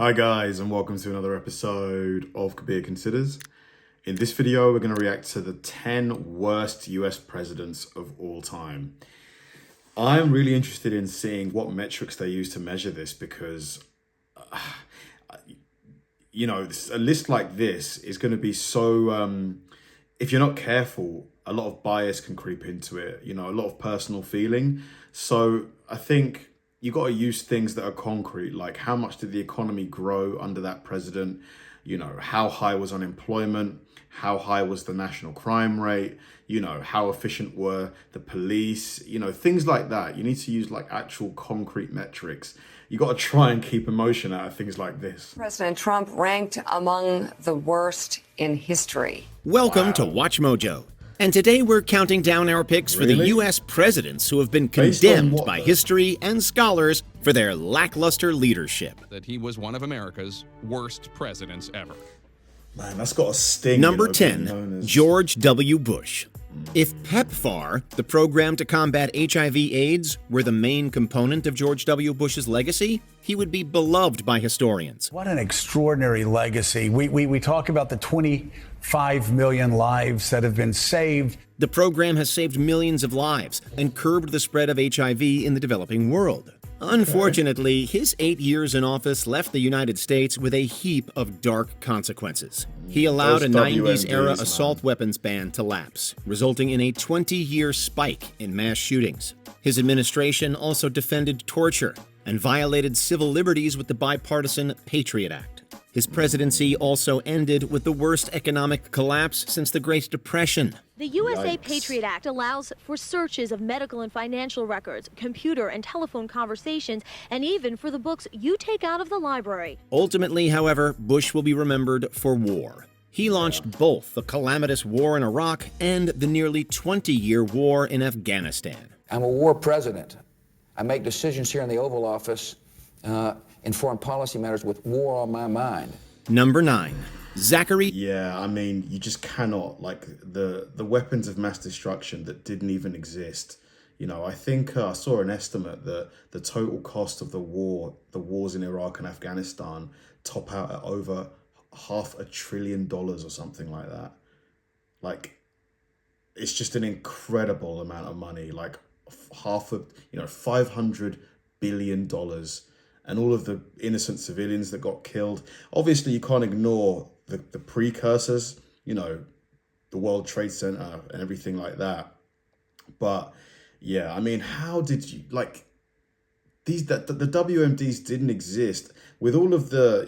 Hi guys, and welcome to another episode of Kabir Considers. In this video, we're going to react to the 10 worst US presidents of all time. I'm really interested in seeing what metrics they use to measure this because, a list like this is going to be so, if you're not careful, a lot of bias can creep into it, a lot of personal feeling. So I think you got to use things that are concrete, like how much did the economy grow under that president? How high was unemployment? How high was the national crime rate? How efficient were the police? Things like that. You need to use like actual concrete metrics. You got to try and keep emotion out of things like this. President Trump ranked among the worst in history. Welcome to Watch Mojo. And today we're counting down our picks for the U.S. presidents who have been condemned by history and scholars for their lackluster leadership. That he was one of America's worst presidents ever. Man, that's got a sting. Number 10, George W. Bush. If PEPFAR, the program to combat HIV/AIDS, were the main component of George W. Bush's legacy, he would be beloved by historians. What an extraordinary legacy. We talk about the 25 million lives that have been saved. The program has saved millions of lives and curbed the spread of HIV in the developing world. Unfortunately, his 8 years in office left the United States with a heap of dark consequences. He allowed a 90s-era assault weapons ban to lapse, resulting in a 20-year spike in mass shootings. His administration also defended torture and violated civil liberties with the bipartisan Patriot Act. His presidency also ended with the worst economic collapse since the Great Depression. The USA Patriot Act allows for searches of medical and financial records, computer and telephone conversations, and even for the books you take out of the library. Ultimately, however, Bush will be remembered for war. He launched both the calamitous war in Iraq and the nearly 20-year war in Afghanistan. I'm a war president. I make decisions here in the Oval Office in foreign policy matters with war on my mind. Number 9. Zachary. Yeah, I mean, you just cannot, like, the weapons of mass destruction that didn't even exist. I think I saw an estimate that the total cost of the wars in Iraq and Afghanistan top out at over $500 billion or something like that. Like, it's just an incredible amount of money, like $500 billion. And all of the innocent civilians that got killed. Obviously, you can't ignore the precursors, the World Trade Center and everything like that. But yeah, I mean, how did you, like, the WMDs didn't exist with all of the,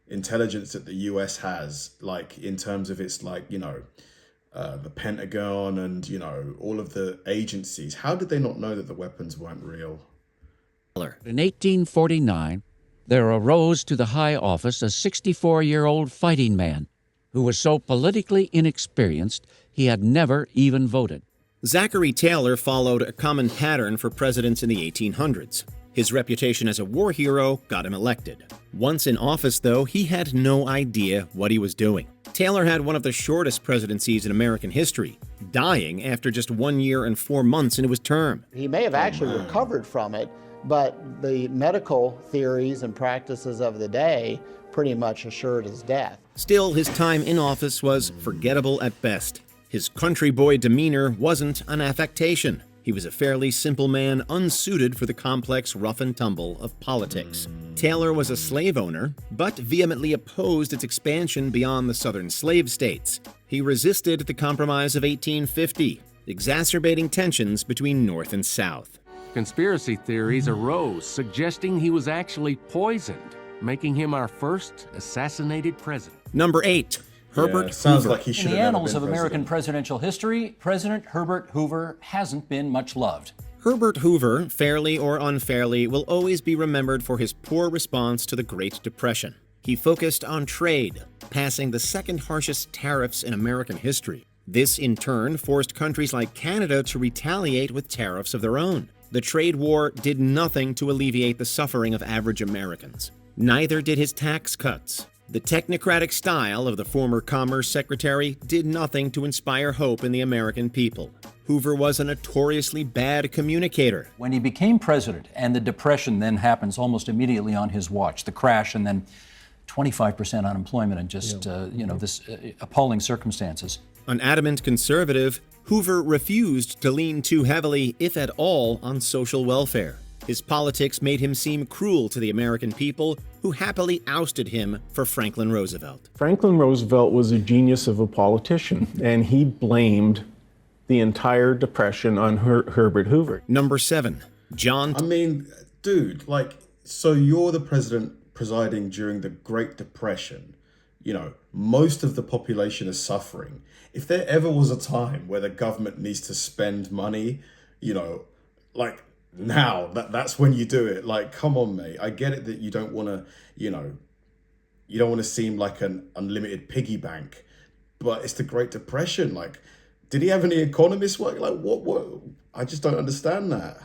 intelligence that the US has, like, in terms of its, like, the Pentagon and, all of the agencies. How did they not know that the weapons weren't real? In 1849, there arose to the high office a 64-year-old fighting man who was so politically inexperienced he had never even voted. Zachary Taylor followed a common pattern for presidents in the 1800s. His reputation as a war hero got him elected. Once in office, though, he had no idea what he was doing. Taylor had one of the shortest presidencies in American history, dying after just 1 year and 4 months into his term. He may have actually recovered from it, but the medical theories and practices of the day pretty much assured his death. Still, his time in office was forgettable at best. His country boy demeanor wasn't an affectation. He was a fairly simple man, unsuited for the complex rough and tumble of politics. Taylor was a slave owner, but vehemently opposed its expansion beyond the southern slave states. He resisted the Compromise of 1850, exacerbating tensions between North and South. Conspiracy theories arose suggesting he was actually poisoned, making him our first assassinated president. Number 8. Herbert sounds Hoover. like he should In the have annals never of been American president. presidential history, President Herbert Hoover hasn't been much loved. Herbert Hoover, fairly or unfairly, will always be remembered for his poor response to the Great Depression. He focused on trade, passing the second harshest tariffs in American history. This, in turn, forced countries like Canada to retaliate with tariffs of their own. The trade war did nothing to alleviate the suffering of average Americans. Neither did his tax cuts. The technocratic style of the former Commerce Secretary did nothing to inspire hope in the American people. Hoover was a notoriously bad communicator. When he became president, and the Depression then happens almost immediately on his watch, the crash and then 25% unemployment and just, this appalling circumstances. An adamant conservative, Hoover refused to lean too heavily, if at all, on social welfare. His politics made him seem cruel to the American people, who happily ousted him for Franklin Roosevelt. Franklin Roosevelt was a genius of a politician, and he blamed the entire Depression on Herbert Hoover. Number 7, John... I mean, dude, so you're the president presiding during the Great Depression. You know, most of the population is suffering. If there ever was a time where the government needs to spend money, now, that's when you do it. Come on, mate. I get it that you don't want to, you don't want to seem like an unlimited piggy bank, but it's the Great Depression. Did he have any economists work? What? I just don't understand that.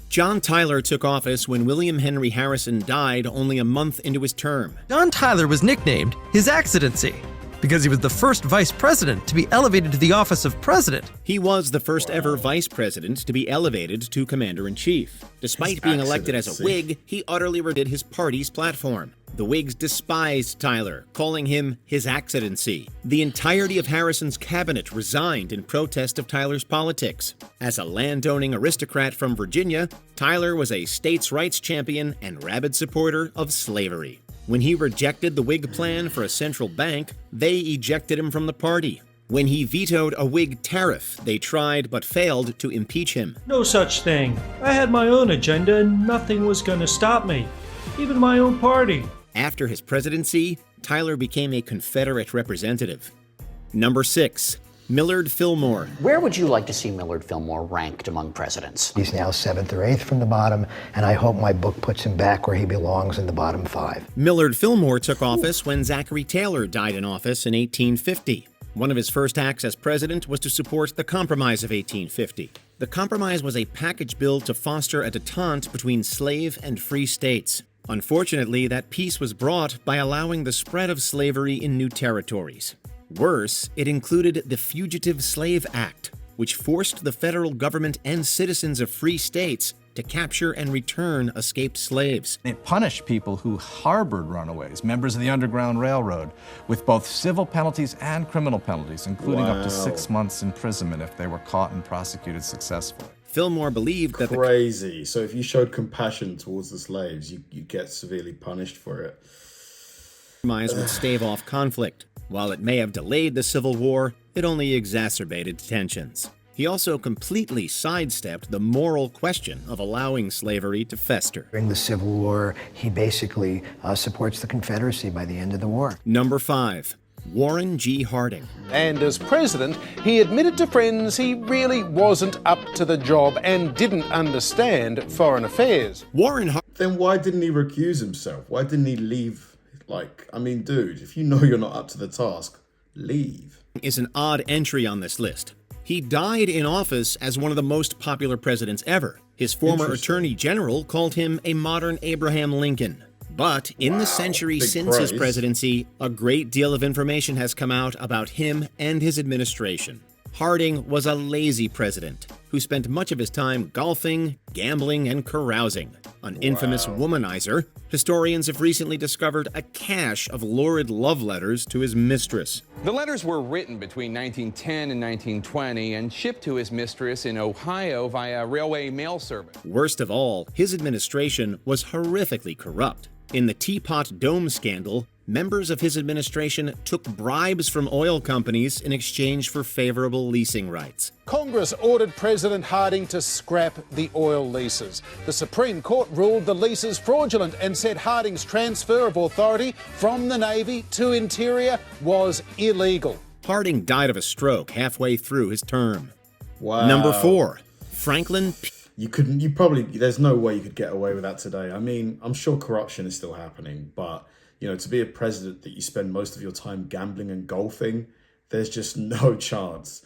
John Tyler took office when William Henry Harrison died only a month into his term. John Tyler was nicknamed His Excellency because he was the first vice president to be elevated to the office of president. He was the first ever vice president to be elevated to commander-in-chief. Despite being elected as a Whig, he utterly redid his party's platform. The Whigs despised Tyler, calling him His Excellency. The entirety of Harrison's cabinet resigned in protest of Tyler's politics. As a landowning aristocrat from Virginia, Tyler was a states' rights champion and rabid supporter of slavery. When he rejected the Whig plan for a central bank, they ejected him from the party. When he vetoed a Whig tariff, they tried but failed to impeach him. No such thing. I had my own agenda and nothing was going to stop me, even my own party. After his presidency, Tyler became a Confederate representative. Number 6, Millard Fillmore. Where would you like to see Millard Fillmore ranked among presidents? He's now 7th or 8th from the bottom, and I hope my book puts him back where he belongs in the bottom 5. Millard Fillmore took office when Zachary Taylor died in office in 1850. One of his first acts as president was to support the Compromise of 1850. The Compromise was a package bill to foster a détente between slave and free states. Unfortunately, that peace was brought by allowing the spread of slavery in new territories. Worse, it included the Fugitive Slave Act, which forced the federal government and citizens of free states to capture and return escaped slaves. It punished people who harbored runaways, members of the Underground Railroad, with both civil penalties and criminal penalties, including up to 6 months imprisonment if they were caught and prosecuted successfully. Fillmore believed that Crazy. So if you showed compassion towards the slaves, you get severely punished for it. Compromise would stave off conflict. While it may have delayed the Civil War, it only exacerbated tensions. He also completely sidestepped the moral question of allowing slavery to fester. During the Civil War, he basically supports the Confederacy by the end of the war. Number 5, Warren G. Harding. And as president, he admitted to friends he really wasn't up to the job and didn't understand foreign affairs. Then why didn't he recuse himself? Why didn't he leave? Dude, if you know you're not up to the task, leave. Is an odd entry on this list. He died in office as one of the most popular presidents ever. His former attorney general called him a modern Abraham Lincoln. But in the century since his presidency, a great deal of information has come out about him and his administration. Harding was a lazy president who spent much of his time golfing, gambling, and carousing. An infamous womanizer, historians have recently discovered a cache of lurid love letters to his mistress. The letters were written between 1910 and 1920 and shipped to his mistress in Ohio via railway mail service. Worst of all, his administration was horrifically corrupt. In the Teapot Dome scandal, members of his administration took bribes from oil companies in exchange for favorable leasing rights. Congress ordered President Harding to scrap the oil leases. The Supreme Court ruled the leases fraudulent and said Harding's transfer of authority from the Navy to Interior was illegal. Harding died of a stroke halfway through his term. Wow. Number 4, Franklin P. There's no way you could get away with that today. I'm sure corruption is still happening, but, to be a president that you spend most of your time gambling and golfing, there's just no chance.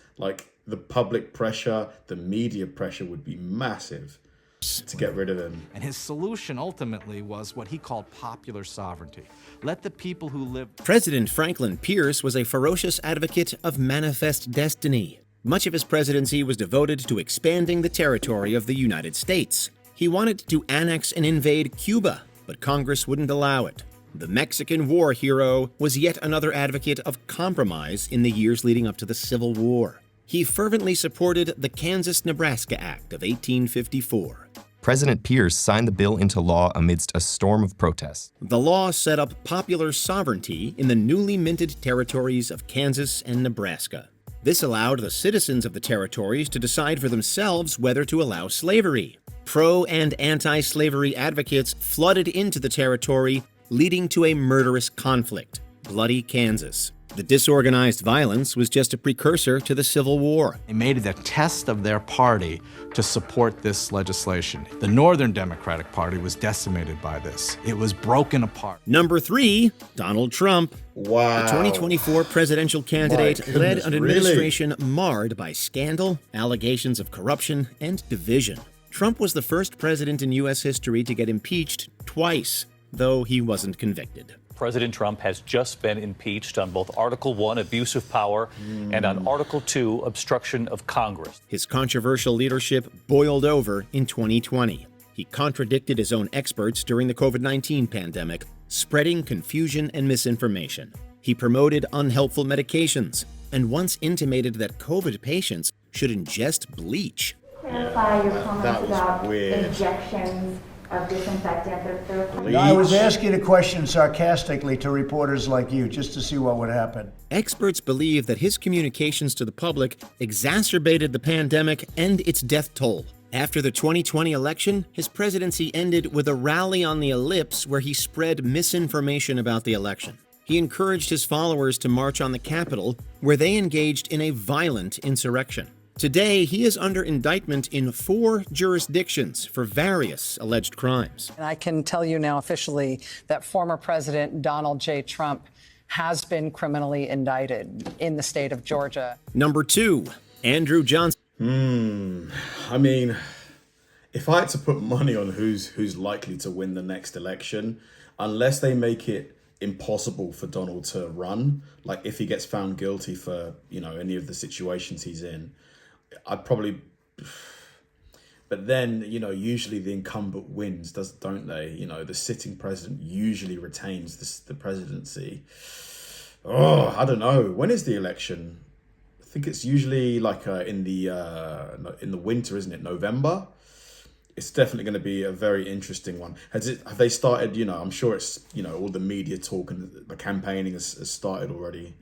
The public pressure, the media pressure would be massive to get rid of him. And his solution ultimately was what he called popular sovereignty. Let the people who live... President Franklin Pierce was a ferocious advocate of manifest destiny. Much of his presidency was devoted to expanding the territory of the United States. He wanted to annex and invade Cuba, but Congress wouldn't allow it. The Mexican War hero was yet another advocate of compromise in the years leading up to the Civil War. He fervently supported the Kansas-Nebraska Act of 1854. President Pierce signed the bill into law amidst a storm of protests. The law set up popular sovereignty in the newly minted territories of Kansas and Nebraska. This allowed the citizens of the territories to decide for themselves whether to allow slavery. Pro- and anti-slavery advocates flooded into the territory, leading to a murderous conflict, Bloody Kansas. The disorganized violence was just a precursor to the Civil War. They made it a test of their party to support this legislation. The Northern Democratic Party was decimated by this. It was broken apart. Number 3, Donald Trump. Wow. The 2024 presidential candidate My led goodness, an administration marred by scandal, allegations of corruption, and division. Trump was the first president in U.S. history to get impeached twice, though he wasn't convicted. President Trump has just been impeached on both Article 1, abuse of power, and on Article 2, obstruction of Congress. His controversial leadership boiled over in 2020. He contradicted his own experts during the COVID-19 pandemic, spreading confusion and misinformation. He promoted unhelpful medications and once intimated that COVID patients should ingest bleach. Clarify your comments about weird. injections of disinfectant. No, I was asking a question sarcastically to reporters like you, just to see what would happen. Experts believe that his communications to the public exacerbated the pandemic and its death toll. After the 2020 election, his presidency ended with a rally on the Ellipse where he spread misinformation about the election. He encouraged his followers to march on the Capitol, where they engaged in a violent insurrection. Today, he is under indictment in 4 jurisdictions for various alleged crimes. And I can tell you now officially that former President Donald J. Trump has been criminally indicted in the state of Georgia. Number 2, Andrew Johnson. I mean, if I had to put money on who's likely to win the next election, unless they make it impossible for Donald to run, like if he gets found guilty for, any of the situations he's in, I'd probably, but then, usually the incumbent wins, don't they? The sitting president usually retains the presidency. Oh, I don't know. When is the election? I think it's usually like in the winter, isn't it? November. It's definitely going to be a very interesting one. Have they started? I'm sure it's all the media talk and the campaigning has started already.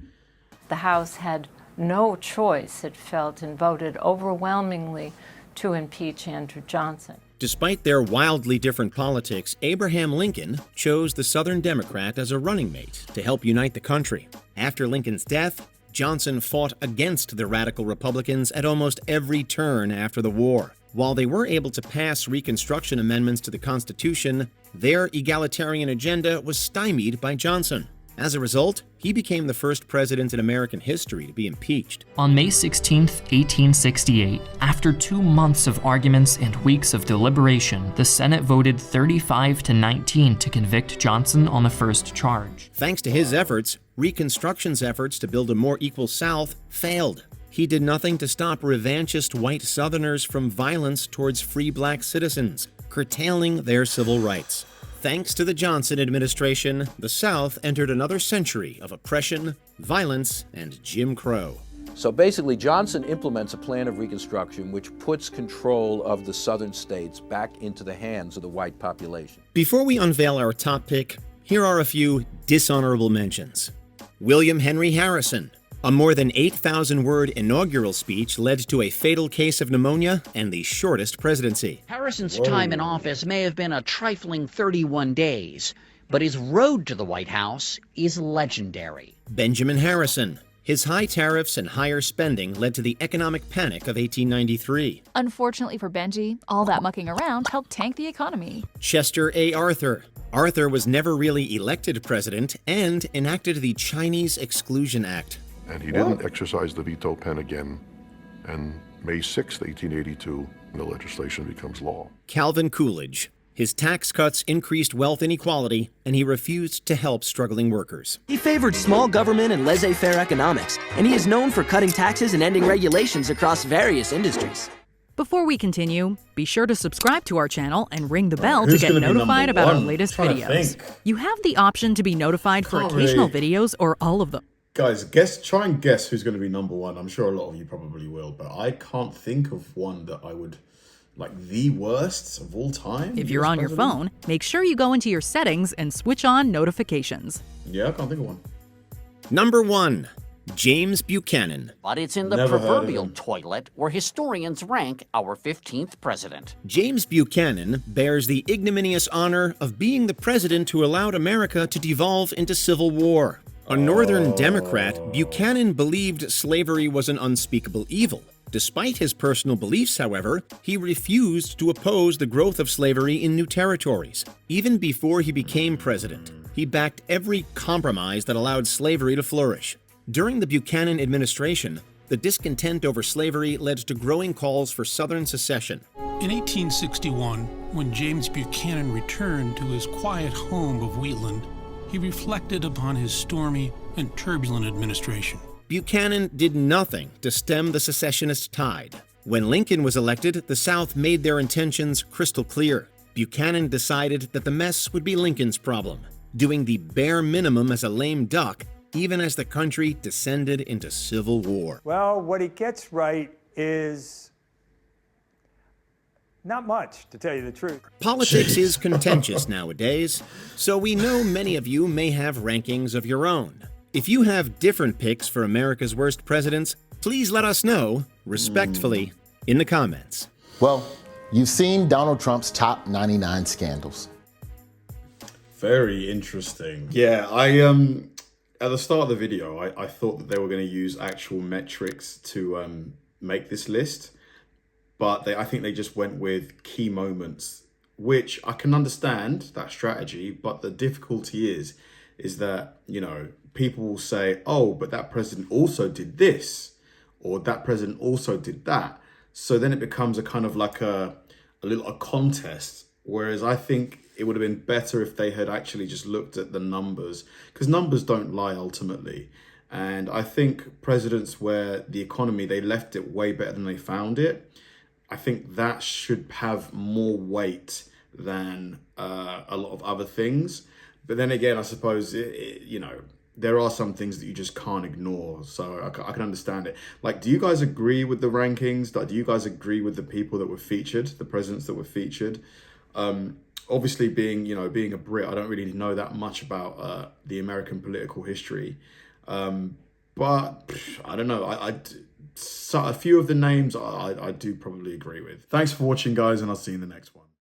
The House had no choice, it felt, and voted overwhelmingly to impeach Andrew Johnson. Despite their wildly different politics, Abraham Lincoln chose the Southern Democrat as a running mate to help unite the country. After Lincoln's death, Johnson fought against the radical Republicans at almost every turn after the war. While they were able to pass Reconstruction amendments to the Constitution, their egalitarian agenda was stymied by Johnson. As a result, he became the first president in American history to be impeached. On May 16, 1868, after 2 months of arguments and weeks of deliberation, the Senate voted 35-19 to convict Johnson on the first charge. Thanks to his efforts, Reconstruction's efforts to build a more equal South failed. He did nothing to stop revanchist white Southerners from violence towards free black citizens, curtailing their civil rights. Thanks to the Johnson administration, the South entered another century of oppression, violence, and Jim Crow. So basically, Johnson implements a plan of Reconstruction which puts control of the southern states back into the hands of the white population. Before we unveil our top pick, here are a few dishonorable mentions. William Henry Harrison. A more than 8,000-word inaugural speech led to a fatal case of pneumonia and the shortest presidency. Harrison's time in office may have been a trifling 31 days, but his road to the White House is legendary. Benjamin Harrison. His high tariffs and higher spending led to the economic panic of 1893. Unfortunately for Benji, all that mucking around helped tank the economy. Chester A. Arthur. Arthur was never really elected president and enacted the Chinese Exclusion Act. And he didn't exercise the veto pen again. And May 6, 1882, the legislation becomes law. Calvin Coolidge. His tax cuts increased wealth inequality, and he refused to help struggling workers. He favored small government and laissez-faire economics, and he is known for cutting taxes and ending regulations across various industries. Before we continue, be sure to subscribe to our channel and ring the bell to get notified about our latest videos. You have the option to be notified for occasional videos or all of them. Guys, try and guess who's going to be number one. I'm sure a lot of you probably will, but I can't think of one that I would, like, the worst of all time. If you're on your phone, make sure you go into your settings and switch on notifications. Yeah, I can't think of one. Number 1. James Buchanan. But it's in the proverbial toilet where historians rank our 15th president. James Buchanan bears the ignominious honor of being the president who allowed America to devolve into civil war. A Northern Democrat, Buchanan believed slavery was an unspeakable evil. Despite his personal beliefs, however, he refused to oppose the growth of slavery in new territories. Even before he became president, he backed every compromise that allowed slavery to flourish. During the Buchanan administration, the discontent over slavery led to growing calls for Southern secession. In 1861, when James Buchanan returned to his quiet home of Wheatland, he reflected upon his stormy and turbulent administration. Buchanan did nothing to stem the secessionist tide. When Lincoln was elected, the South made their intentions crystal clear. Buchanan decided that the mess would be Lincoln's problem, doing the bare minimum as a lame duck, even as the country descended into civil war. Well, what he gets right is not much, to tell you the truth. Politics is contentious nowadays, so we know many of you may have rankings of your own. If you have different picks for America's worst presidents, please let us know, respectfully, in the comments. Well, you've seen Donald Trump's top 99 scandals. Very interesting. Yeah, at the start of the video, I thought that they were going to use actual metrics to make this list, but I think they just went with key moments, which I can understand that strategy, but the difficulty is that, you know, people will say, oh, but that president also did this, or that president also did that. So then it becomes a kind of like a contest, whereas I think it would have been better if they had actually just looked at the numbers, because numbers don't lie ultimately. And I think presidents where the economy, they left it way better than they found it, I think that should have more weight than a lot of other things. But then again, I suppose, you know, there are some things that you just can't ignore. So I can understand it. Like, do you guys agree with the rankings? Do you guys agree with the people that were featured, the presidents that were featured? Obviously, being a Brit, I don't really know that much about the American political history. But I don't know. So a few of the names I do probably agree with. Thanks for watching, guys, and I'll see you in the next one.